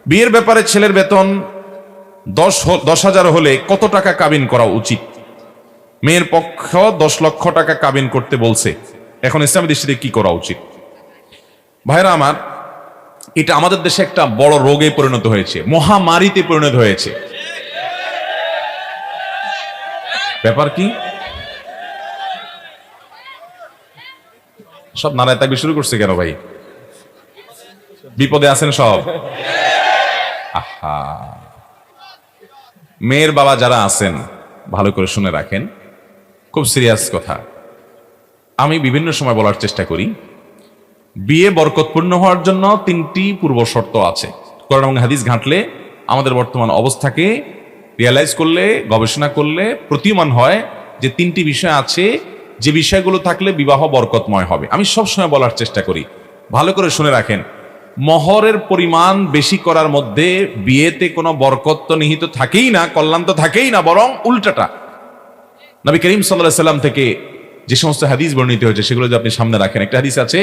বিয়ের ব্যাপারে ছেলের বেতন 10,000 হলে কত টাকা কাবিন করা উচিত? মেয়ের পক্ষ 10 লক্ষ টাকা কাবিন করতে বলছে, এখন ইসলামী দৃষ্টিতে কি করা উচিত? ভাইরা আমার, এটা আমাদের দেশে একটা বড় রোগে পরিণত হয়েছে, মহামারীতে পরিণত হয়েছে। ব্যাপার কি? সব নারায় তাকবীর শুরু করছে কেন ভাই? বিপদে আছেন সব? আহা, মেয়ের বাবা যারা আছেন ভালো করে শুনে রাখেন, খুব সিরিয়াস কথা। আমি বিভিন্ন সময় বলার চেষ্টা করি, বিয়ে বরকতপূর্ণ হওয়ার জন্য 3টি পূর্ব শর্ত আছে। কোরআন এবং হাদিস ঘাঁটলে, আমাদের বর্তমান অবস্থাকে রিয়ালাইজ করলে, গবেষণা করলে প্রতীয়মান হয় যে 3টি বিষয় আছে, যে বিষয়গুলো থাকলে বিবাহ বরকতময় হবে। আমি সবসময় বলার চেষ্টা করি, ভালো করে শুনে রাখেন, মহরের পরিমাণ বেশি করার মধ্যে বিয়েতে কোনো বরকত তো নিহিত থাকেই না, কল্যাণ তো থাকেই না, বরং উল্টাটা। নবী করিম সাল্লাল্লাহু আলাইহি সাল্লাম থেকে যে সমস্ত হাদিস বর্ণিত হয়েছে সেগুলো যদি আপনি সামনে রাখেন, একটা হাদিস আছে,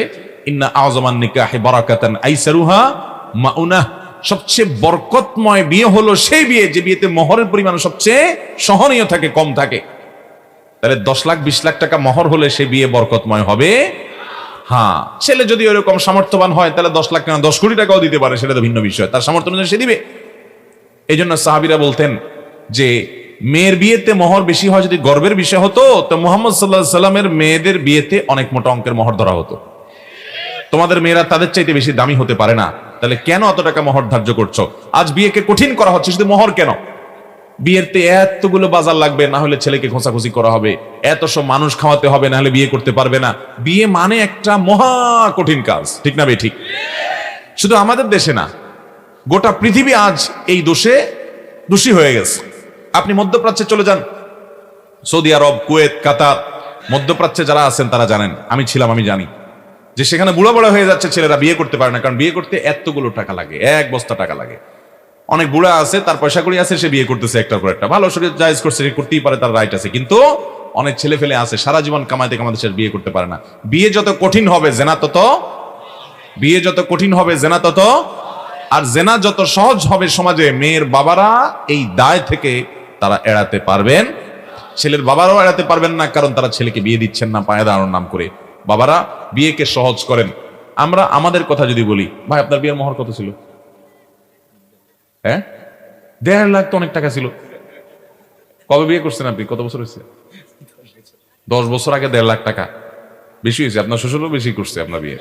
ইন্না আযমান নিকাহি বারাকাতান আইসারুহা মাউনাহ, সবচেয়ে বরকতময় বিয়ে হলো সেই বিয়ে যে বিয়েতে মহরের পরিমাণ সবচেয়ে সহনীয় থাকে, কম থাকে। তাহলে 10 লাখ 20 লাখ টাকা মহর হলে সেই বিয়ে বরকতময় হবে? হ্যাঁ, ছেলে যদি ওরকম সামর্থ্যবান হয় তাহলে 10 লাখ টাকা 10 কোটি টাকাও দিতে পারে, সেটা তো ভিন্ন বিষয়, তার সামর্থ্য অনুযায়ী সে দিবে। এই জন্য সাহাবীরা বলতেন যে মেয়ের বিয়েতে মোহর বেশি হয় যদি গর্বের বিষয় হতো, তো মুহাম্মদ সাল্লাল্লাহু আলাইহি সাল্লামের মেয়েদের বিয়েতে অনেক মোটা অঙ্কের মোহর ধরা হতো। তোমাদের মেয়েরা তাদের চাইতে বেশি দামি হতে পারে না, তাহলে কেন অত টাকা মোহর ধার্য করছো? আজ বিয়েকে কঠিন করা হচ্ছে, শুধু মোহর কেন? বিয়েতে এতগুলো বাজার লাগবে, না হলে ছেলেকে খোঁচাখুচি করা হবে, এত সব মানুষ খাওয়াতে হবে, না হলে বিয়ে করতে পারবে না। বিয়ে মানে একটা মহা কঠিন কাজ, ঠিক না বে ঠিক? শুধু আমাদের দেশে না, গোটা পৃথিবী আজ এই দোষে দোষী হয়ে গেছে। আপনি মধ্যপ্রাচ্যে চলে যান, সৌদি আরব, কুয়েত, কাতার, মধ্যপ্রাচ্যে যারা আছেন তারা জানেন, আমি ছিলাম, আমি জানি যে সেখানে বুড়া বড় হয়ে যাচ্ছে ছেলেরা, বিয়ে করতে পারে না, কারণ বিয়ে করতে এতগুলো টাকা লাগে, 1 বস্তা টাকা লাগে। অনেক বুড়া আছে, তার পয়সা কড়ি আছে, সে বিয়ে করতেছে একটার পর একটা, ভালো শরীর জায়েজ করছে, সে করতেই পারে, তার রাইট আছে। কিন্তু অনেক ছেলে ফেলে আছে সারা জীবন কামাইতে কামাইতে সে বিয়ে করতে পারে না। বিয়ে যত কঠিন হবে জেনা তত, বিয়ে যত কঠিন হবে জেনা তত, আর জেনা যত সহজ হবে সমাজে, মেয়ের বাবারা এই দায় থেকে তারা এড়াতে পারবেন, ছেলের বাবারাও এড়াতে পারবেন না, কারণ তারা ছেলেকে বিয়ে দিচ্ছেন না পায়ে দাঁড়ানোর নাম করে। বাবারা বিয়েকে সহজ করেন। আমরা আমাদের কথা যদি বলি, ভাই আপনার বিয়ের মোহর কত ছিল? হ্যাঁ, 1.5 লাখ তো অনেক টাকা ছিল। কবে বিয়ে করছেন আপনি? কত বছর হয়েছে? 10 বছর আগে 1.5 লাখ টাকা বেশি হয়েছে। আপনার শ্বশুরও বেশি করছে আপনার বিয়ে।